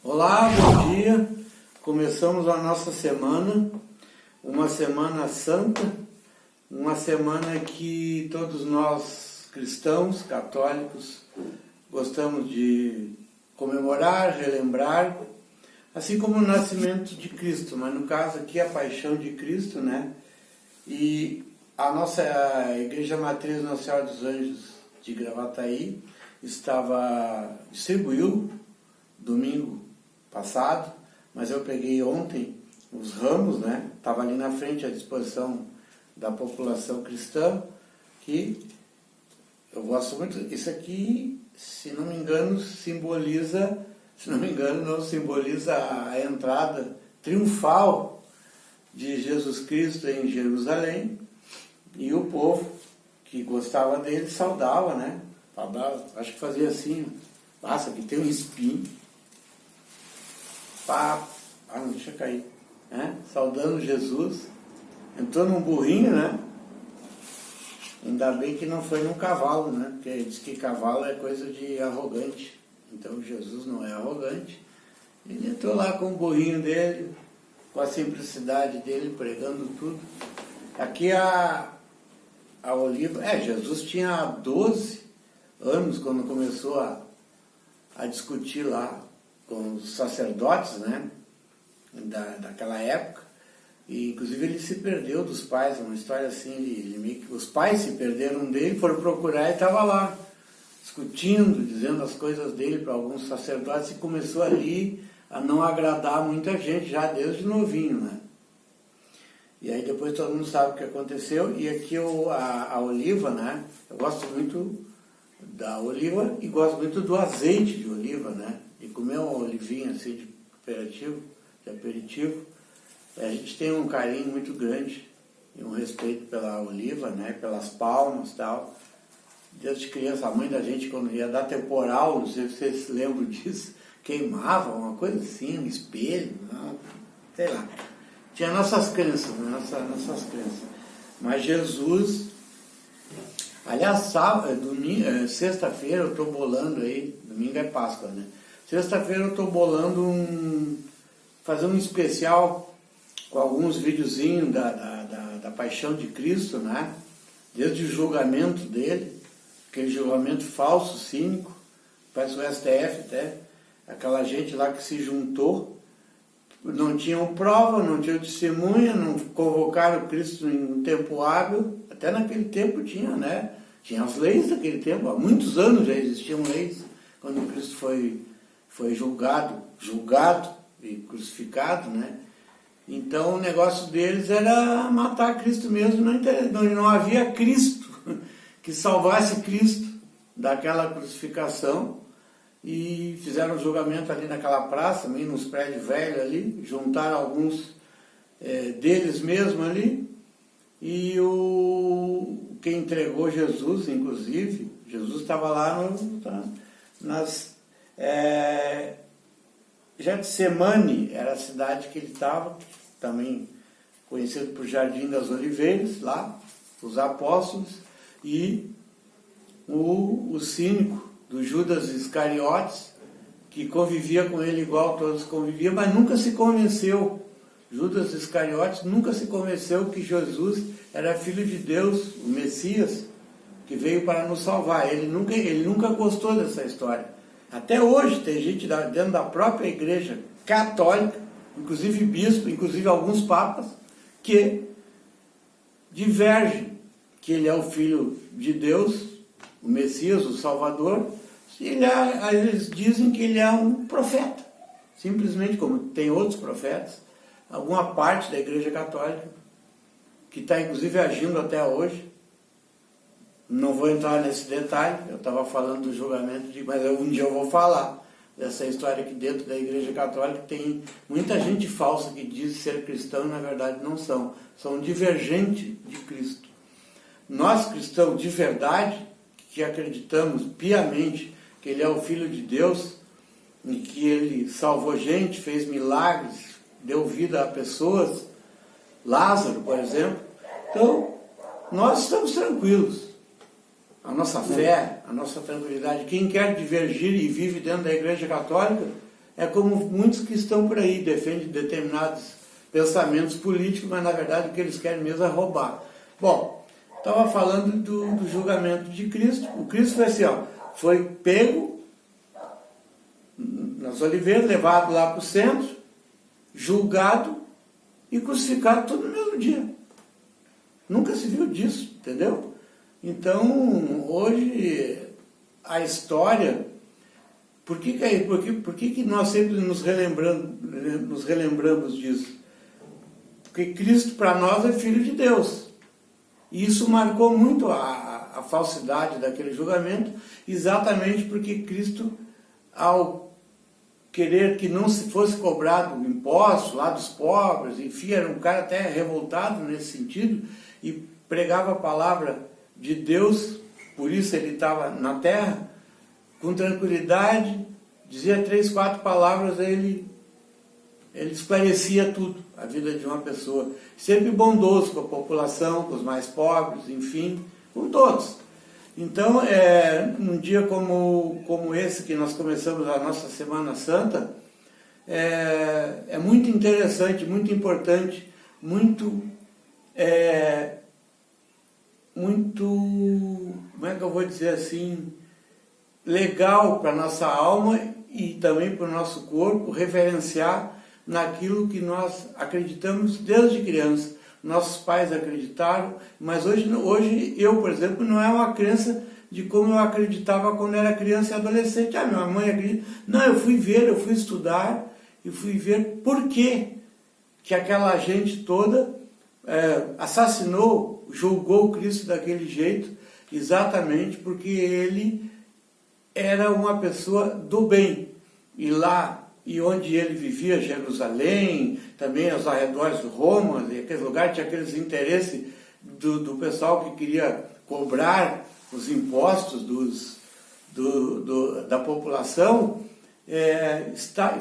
Olá, bom dia. Começamos a nossa semana, uma semana santa, uma semana que todos nós cristãos, católicos, gostamos de comemorar, relembrar, assim como o nascimento de Cristo, mas no caso aqui a paixão de Cristo, né? E a nossa Igreja Matriz Nossa Senhora dos Anjos de Gravataí distribuiu domingo passado, mas eu peguei ontem os ramos, né? Estava ali na frente à disposição da população cristã, que eu gosto muito. Isso aqui, se não me engano, não simboliza a entrada triunfal de Jesus Cristo em Jerusalém, e o povo que gostava dele saudava, né? Acho que fazia assim, passa, aqui tem um espinho, pá, não deixa cair, né? Saudando Jesus, entrou num burrinho, né? Ainda bem que não foi num cavalo, né? Porque diz que cavalo é coisa de arrogante, então Jesus não é arrogante. Ele entrou lá com o burrinho dele, com a simplicidade dele, pregando tudo. Aqui a Oliva, Jesus tinha 12 anos quando começou a discutir lá com os sacerdotes, né, daquela época, e inclusive ele se perdeu dos pais, uma história assim, os pais se perderam dele, foram procurar e estava lá, discutindo, dizendo as coisas dele para alguns sacerdotes, e começou ali a não agradar muita gente, já desde novinho, né. E aí depois todo mundo sabe o que aconteceu, e aqui a oliva, né, eu gosto muito da oliva e gosto muito do azeite de oliva, né, e comer uma olivinha assim de aperitivo, a gente tem um carinho muito grande e um respeito pela oliva, né, pelas palmas e tal. Desde criança, a mãe da gente, quando ia dar temporal, não sei se vocês se lembram disso, queimava uma coisa assim, um espelho, não, sei lá. Tinha nossas crenças, nossas crenças. Mas Jesus, aliás, sexta-feira eu estou bolando aí, domingo é Páscoa, né? Sexta-feira eu estou bolando fazer um especial com alguns videozinhos da paixão de Cristo, né? Desde o julgamento dele, aquele julgamento falso, cínico, parece o STF até, aquela gente lá que se juntou, não tinham prova, não tinham testemunha, não convocaram Cristo em um tempo hábil, até naquele tempo tinha, né? Tinha as leis daquele tempo, há muitos anos já existiam leis, quando Cristo foi julgado e crucificado, né? Então o negócio deles era matar Cristo mesmo, não havia Cristo que salvasse Cristo daquela crucificação, e fizeram um julgamento ali naquela praça, meio nos prédios velhos ali, juntaram alguns deles mesmo ali, e quem entregou Jesus, inclusive, Jesus estava lá Getsemane, era a cidade que ele estava, também conhecido por Jardim das Oliveiras, lá, os apóstolos, e o cínico do Judas Iscariotes, que convivia com ele igual todos conviviam, mas nunca se convenceu. Judas Iscariotes nunca se convenceu que Jesus era filho de Deus, o Messias, que veio para nos salvar. Ele nunca gostou dessa história. Até hoje tem gente dentro da própria igreja católica, inclusive bispo, inclusive alguns papas, que divergem que ele é o filho de Deus, o Messias, o Salvador. Eles dizem que ele é um profeta, simplesmente, como tem outros profetas, alguma parte da Igreja Católica, que está inclusive agindo até hoje. Não vou entrar nesse detalhe, eu estava falando do julgamento, mas um dia eu vou falar dessa história que dentro da Igreja Católica tem muita gente falsa que diz ser cristão e na verdade não são divergentes de Cristo. Nós cristãos de verdade, que acreditamos piamente que ele é o Filho de Deus e que ele salvou gente, fez milagres, deu vida a pessoas, Lázaro, por exemplo. Então, nós estamos tranquilos. A nossa fé, a nossa tranquilidade. Quem quer divergir e vive dentro da Igreja Católica, é como muitos que estão por aí, defendem determinados pensamentos políticos, mas na verdade o que eles querem mesmo é roubar. Bom, estava falando do julgamento de Cristo. O Cristo foi assim, ó, foi pego nas oliveiras, levado lá para o centro, julgado e crucificado tudo no mesmo dia. Nunca se viu disso, entendeu? Então, hoje, a história... Por que nós sempre nos relembramos disso? Porque Cristo, para nós, é Filho de Deus. E isso marcou muito a falsidade daquele julgamento, exatamente porque Cristo, ao querer que não se fosse cobrado imposto lá dos pobres, enfim, era um cara até revoltado nesse sentido, e pregava a palavra de Deus, por isso ele estava na terra, com tranquilidade, dizia 3, 4 palavras, ele esclarecia tudo, a vida de uma pessoa. Sempre bondoso com a população, com os mais pobres, enfim, com todos. Então, num dia como esse, que nós começamos a nossa Semana Santa, é muito interessante, muito importante, muito, como é que eu vou dizer assim, legal para a nossa alma e também para o nosso corpo, referenciar naquilo que nós acreditamos desde criança. Nossos pais acreditaram, mas hoje eu, por exemplo, não é uma crença de como eu acreditava quando era criança e adolescente. Ah, minha mãe acredita. Não, eu fui estudar e fui ver por que aquela gente toda assassinou, julgou Cristo daquele jeito, exatamente porque ele era uma pessoa do bem. E lá, e onde ele vivia, Jerusalém, também aos arredores de Roma, e aquele lugar tinha aqueles interesses do pessoal que queria cobrar os impostos da população,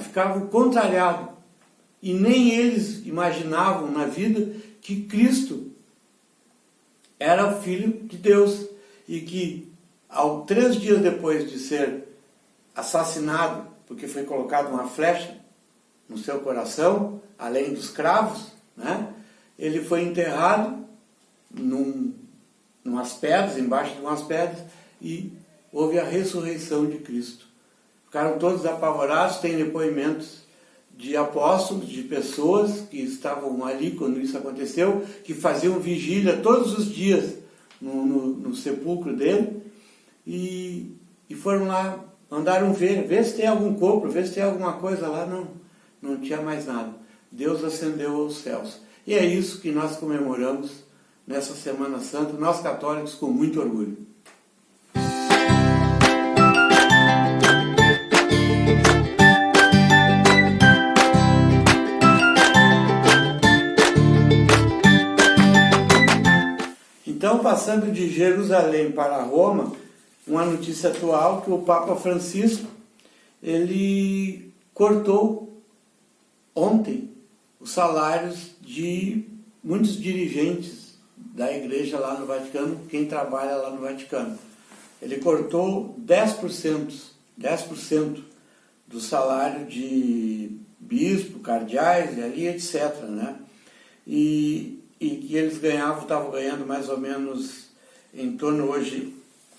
ficavam contrariados. E nem eles imaginavam na vida que Cristo era o Filho de Deus e que 3 dias depois de ser assassinado, porque foi colocada uma flecha no seu coração, além dos cravos, né? Ele foi enterrado numas pedras, embaixo de umas pedras, e houve a ressurreição de Cristo. Ficaram todos apavorados, tem depoimentos de apóstolos, de pessoas que estavam ali quando isso aconteceu, que faziam vigília todos os dias no sepulcro dele, e foram lá, mandaram ver se tem algum corpo, ver se tem alguma coisa lá. Não tinha mais nada. Deus ascendeu aos céus. E é isso que nós comemoramos nessa Semana Santa, nós católicos, com muito orgulho. Então, passando de Jerusalém para Roma, uma notícia atual que o Papa Francisco, ele cortou ontem os salários de muitos dirigentes da igreja lá no Vaticano, quem trabalha lá no Vaticano. Ele cortou 10% do salário de bispo, cardeais, e ali, etc., né? E que eles estavam ganhando mais ou menos em torno hoje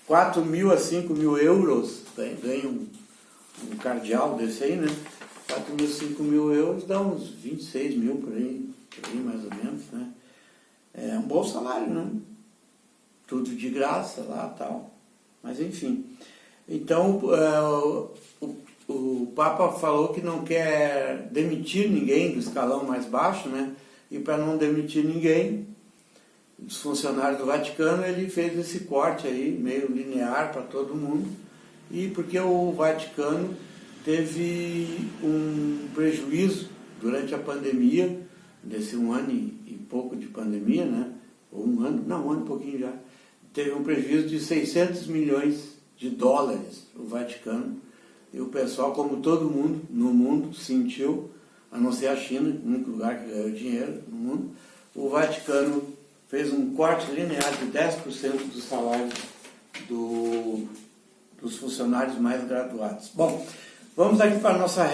4.000 a 5.000 euros, ganha um cardeal desse aí, né? 4.000, 5.000 euros dá uns 26 mil por aí mais ou menos, né? É um bom salário, né? Tudo de graça lá e tal, mas enfim. Então, o Papa falou que não quer demitir ninguém do escalão mais baixo, né? E para não demitir ninguém dos funcionários do Vaticano, ele fez esse corte aí, meio linear para todo mundo, e porque o Vaticano teve um prejuízo durante a pandemia, desse 1 ano e pouco de pandemia, né? Ou 1 ano, não, 1 ano e pouquinho já, teve um prejuízo de 600 milhões de dólares o Vaticano, e o pessoal, como todo mundo no mundo, sentiu, a não ser a China, o único lugar que ganhou dinheiro no mundo, o Vaticano fez um corte linear de 10% do salário dos funcionários mais graduados. Bom, Vamos aqui para a nossa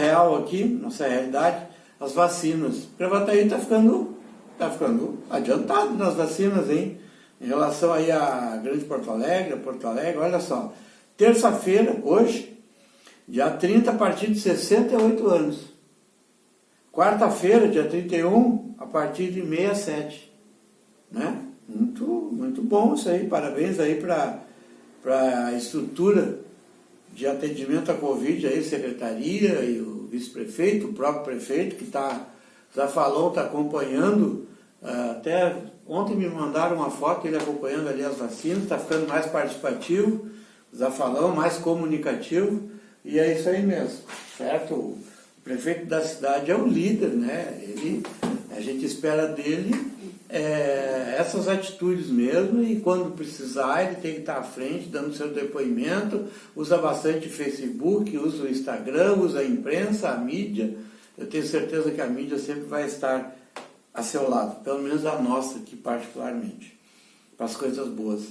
nossa realidade, as vacinas. Gravataí está ficando adiantado nas vacinas, hein? Em relação aí a Grande Porto Alegre, olha só. Terça-feira, hoje, dia 30, a partir de 68 anos. Quarta-feira, dia 31, a partir de 67. Né? Muito bom isso aí. Parabéns aí para a estrutura de atendimento à Covid, aí, secretaria e o vice-prefeito, o próprio prefeito, que Zafalon está acompanhando. Até ontem me mandaram uma foto, ele acompanhando ali as vacinas, está ficando mais participativo, Zafalon mais comunicativo, e é isso aí mesmo, certo? O prefeito da cidade é o líder, né? A gente espera dele essas atitudes mesmo, e quando precisar ele tem que estar à frente, dando seu depoimento, usa bastante Facebook, usa o Instagram, usa a imprensa, a mídia. Eu tenho certeza que a mídia sempre vai estar a seu lado, pelo menos a nossa aqui particularmente, para as coisas boas.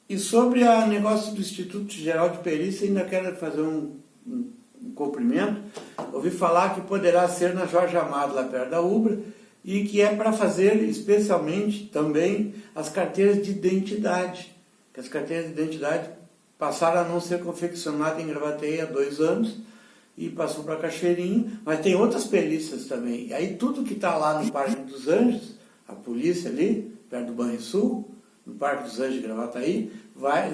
E sobre o negócio do Instituto Geral de Perícia, ainda quero fazer um cumprimento. Ouvi falar que poderá ser na Jorge Amado, lá perto da Ubra, e que é para fazer especialmente também as carteiras de identidade, que as carteiras de identidade passaram a não ser confeccionadas em Gravataí há 2 anos, e passou para Cachoeirinha, mas tem outras perícias também. E aí tudo que está lá no Parque dos Anjos, a polícia ali, perto do Banrisul, no Parque dos Anjos de Gravataí,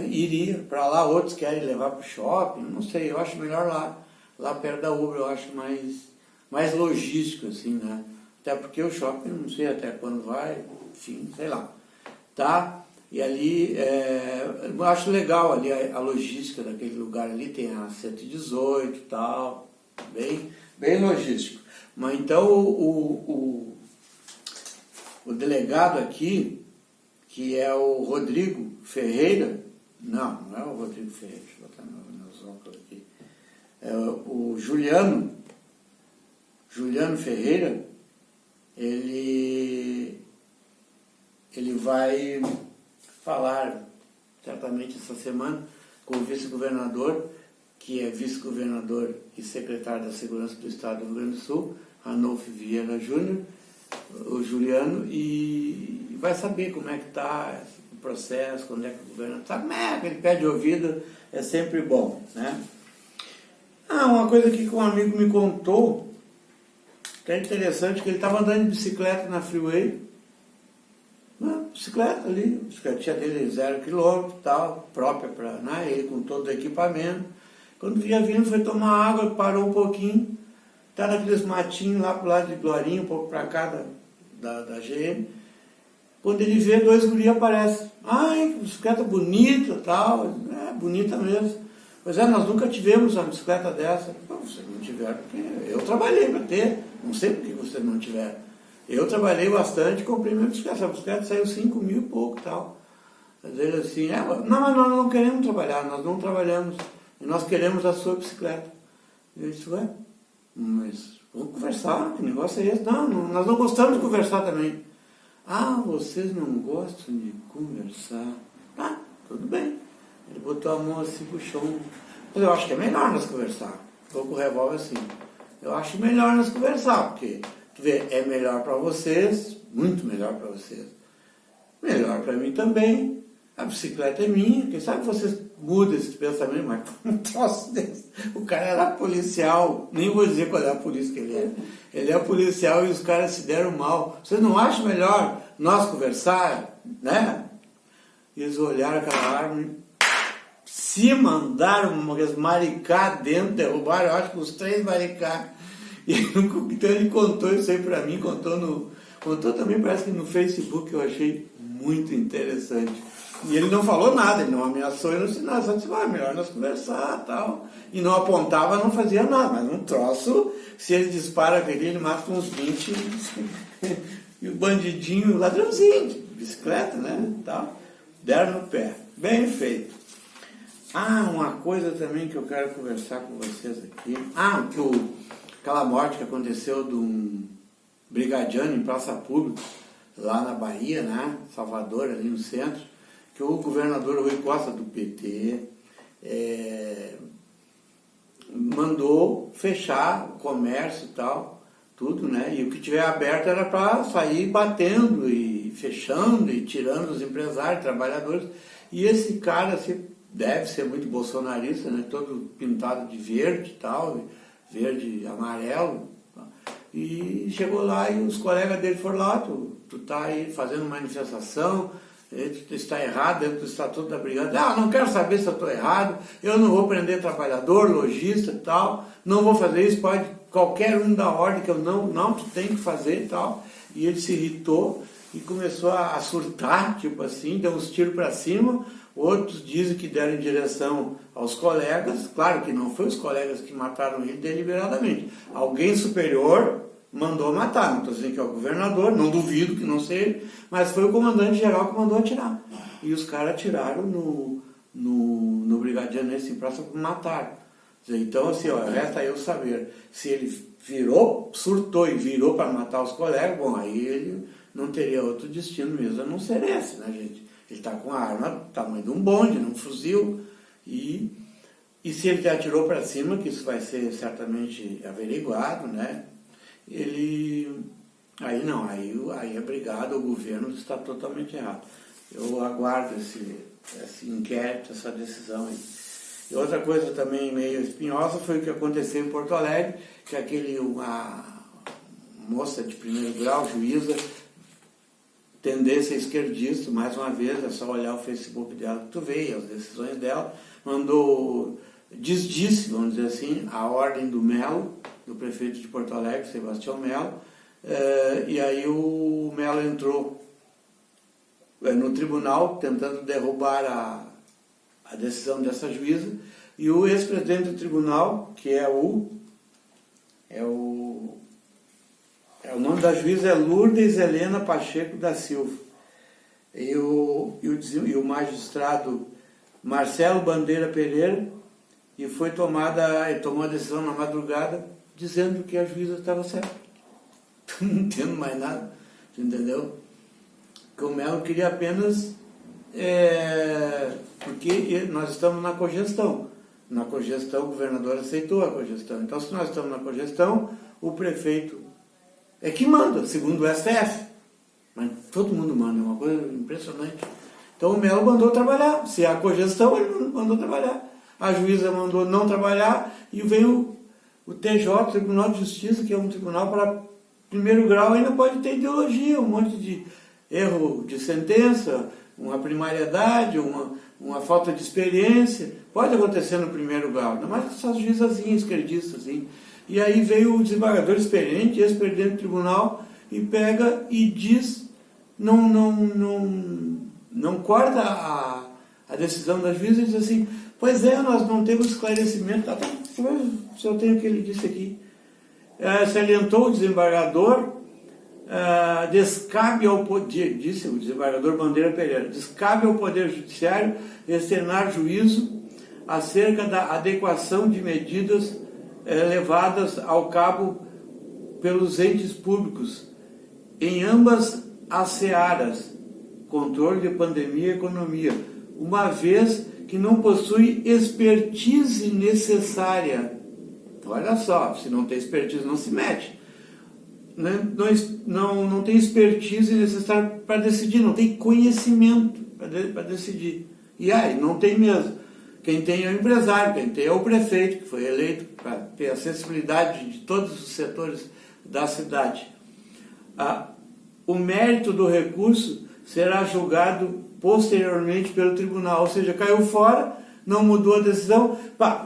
iria para lá, outros querem levar para o shopping, não sei, eu acho melhor lá perto da Ubra, eu acho mais logístico, assim, né? Até porque o shopping, não sei até quando vai, enfim, sei lá, tá? E ali, eu acho legal ali a logística daquele lugar ali, tem a 118 e tal, bem logístico. Mas então o delegado aqui, que é o Rodrigo Ferreira, não é o Rodrigo Ferreira, deixa eu botar meus óculos aqui, é o Juliano Ferreira, ele vai falar certamente essa semana com o vice-governador, que é vice-governador e secretário da Segurança do Estado do Rio Grande do Sul, Ranolfo Vieira Júnior, o Juliano, e vai saber como é que está o processo, quando é que o governo sabe como é, aquele pé de ouvido é sempre bom, né? Uma coisa que um amigo me contou, que é interessante, que ele estava andando de bicicleta na freeway, bicicleta ali, a bicicletinha dele 0 km e tal, própria para, né, ele com todo o equipamento. Quando vinha vindo, foi tomar água, parou um pouquinho, tá naqueles matinhos lá pro lado de Glorinha, um pouco para cá da GM. Quando ele vê, 2 guri aparecem. Ai, que bicicleta bonita e tal, bonita mesmo. Pois nós nunca tivemos uma bicicleta dessa. Não, vocês não tiveram, porque eu trabalhei para ter, não sei por que vocês não tiveram. Eu trabalhei bastante, comprei minha bicicleta. Essa bicicleta saiu 5 mil e pouco e tal. Às vezes assim, não, mas nós não queremos trabalhar, nós não trabalhamos. E nós queremos a sua bicicleta. Eu disse, mas vamos conversar, que negócio é esse? Não, nós não gostamos de conversar também. Vocês não gostam de conversar? Tudo bem. Ele botou a mão assim, puxou. Mas eu acho que é melhor nós conversar. Estou com o revólver assim. Eu acho melhor nós conversar, porque tu vê, é melhor para vocês, muito melhor para vocês. Melhor para mim também. A bicicleta é minha. Quem sabe vocês mudam esse pensamento, mas um troço desse. O cara era policial, nem vou dizer qual é a polícia que ele é. Ele é policial e os caras se deram mal. Vocês não acham melhor nós conversar, né? E eles olharam aquela árvore, se mandaram umas maricá dentro, derrubaram, eu acho que uns 3 maricá. Então ele contou isso aí pra mim, contou também, parece que no Facebook, eu achei muito interessante. E ele não falou nada, ele não ameaçou, ele não disse nada, só disse, melhor nós conversar e tal. E não apontava, não fazia nada, mas um troço, se ele dispara aquele, ele mata uns 20. E o bandidinho, ladrãozinho, de bicicleta, né, tal, deram no pé. Bem feito. Uma coisa também que eu quero conversar com vocês aqui. Aquela morte que aconteceu de um brigadiano em praça pública, lá na Bahia, né, Salvador, ali no centro, que o governador Rui Costa, do PT, mandou fechar o comércio e tal, tudo, né? E o que tiver aberto era para sair batendo e fechando e tirando os empresários, trabalhadores. E esse cara assim, deve ser muito bolsonarista, né? Todo pintado de verde e tal, verde e amarelo. E chegou lá e os colegas dele foram lá, tu tá aí fazendo manifestação, tu está errado dentro do Estatuto da Brigada. Ah, não quero saber se eu estou errado, eu não vou prender trabalhador, lojista e tal, não vou fazer isso, pode qualquer um da ordem que eu não, tu tem que fazer e tal. E ele se irritou e começou a surtar, tipo assim, deu uns tiros para cima. Outros dizem que deram em direção aos colegas. Claro que não foi os colegas que mataram ele deliberadamente. Alguém superior mandou matar. Não estou dizendo que é o governador, não duvido que não seja, mas foi o comandante-geral que mandou atirar. E os caras atiraram no brigadiano nesse praça para matar. Então, assim, ó, resta eu saber se ele surtou e virou para matar os colegas, bom, aí ele não teria outro destino mesmo a não ser esse, né, gente? Ele está com a arma do tamanho de um bonde, um fuzil, e se ele atirou para cima, que isso vai ser certamente averiguado, né? Aí a brigada, o governo está totalmente errado. Eu aguardo esse inquérito, essa decisão aí. E outra coisa também meio espinhosa foi o que aconteceu em Porto Alegre, que uma moça de primeiro grau, juíza, tendência esquerdista, mais uma vez, é só olhar o Facebook dela que tu vê, as decisões dela, disse, vamos dizer assim, a ordem do Melo, do prefeito de Porto Alegre, Sebastião Melo, e aí o Melo entrou no tribunal tentando derrubar a decisão dessa juíza, e o ex-presidente do tribunal, que o nome da juíza é Lourdes Helena Pacheco da Silva, e o magistrado Marcelo Bandeira Pereira, e tomou a decisão na madrugada dizendo que a juíza estava certa. Não entendo mais nada, entendeu? Que o Melo queria apenas, porque nós estamos na cogestão. Na cogestão, o governador aceitou a cogestão. Então, se nós estamos na cogestão, o prefeito é que manda, segundo o STF. Mas todo mundo manda, é uma coisa impressionante. Então, o Melo mandou trabalhar. Se há cogestão, ele mandou trabalhar. A juíza mandou não trabalhar e veio o TJ, Tribunal de Justiça, que é um tribunal para primeiro grau, ainda pode ter ideologia, um monte de erro de sentença, uma primariedade, uma falta de experiência, pode acontecer no primeiro grau, ainda mais essas juizazinhas esquerdistas, assim. E aí veio o desembargador experiente, ex-presidente do tribunal, e pega e diz, não corta a decisão da juíza e diz assim, pois é, nós não temos esclarecimento, se eu tenho o que ele disse aqui, salientou o desembargador, descabe ao poder, disse o desembargador Bandeira Pereira, descabe ao Poder Judiciário externar juízo acerca da adequação de medidas levadas ao cabo pelos entes públicos em ambas as searas, controle de pandemia e economia, uma vez que não possui expertise necessária. Olha só, se não tem expertise, não se mete. Não tem expertise necessária para decidir, não tem conhecimento para decidir. E aí, não tem mesmo. Quem tem é o empresário, quem tem é o prefeito, que foi eleito para ter a sensibilidade de todos os setores da cidade. O mérito do recurso será julgado posteriormente pelo tribunal, ou seja, caiu fora, não mudou a decisão.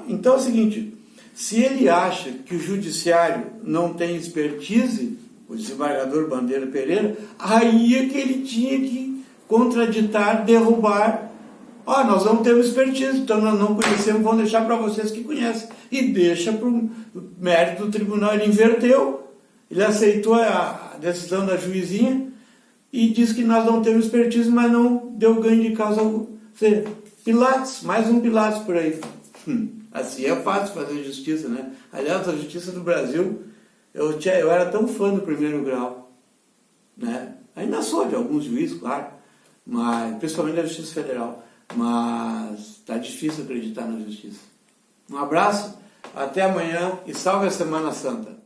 Então é o seguinte, se ele acha que o judiciário não tem expertise, o desembargador Bandeira Pereira, aí é que ele tinha que contraditar, derrubar. Nós não temos expertise, então nós não conhecemos, vamos deixar para vocês que conhecem. E deixa para o mérito do tribunal, ele inverteu, ele aceitou a decisão da juizinha, e diz que nós não temos expertise, mas não deu ganho de causa algum. Pilates, mais um Pilates por aí. Assim é fácil fazer justiça, né? Aliás, a justiça do Brasil, eu era tão fã do primeiro grau, né? Ainda sou de alguns juízes, claro, mas principalmente da Justiça Federal, mas está difícil acreditar na justiça. Um abraço, Até amanhã e salve a Semana Santa!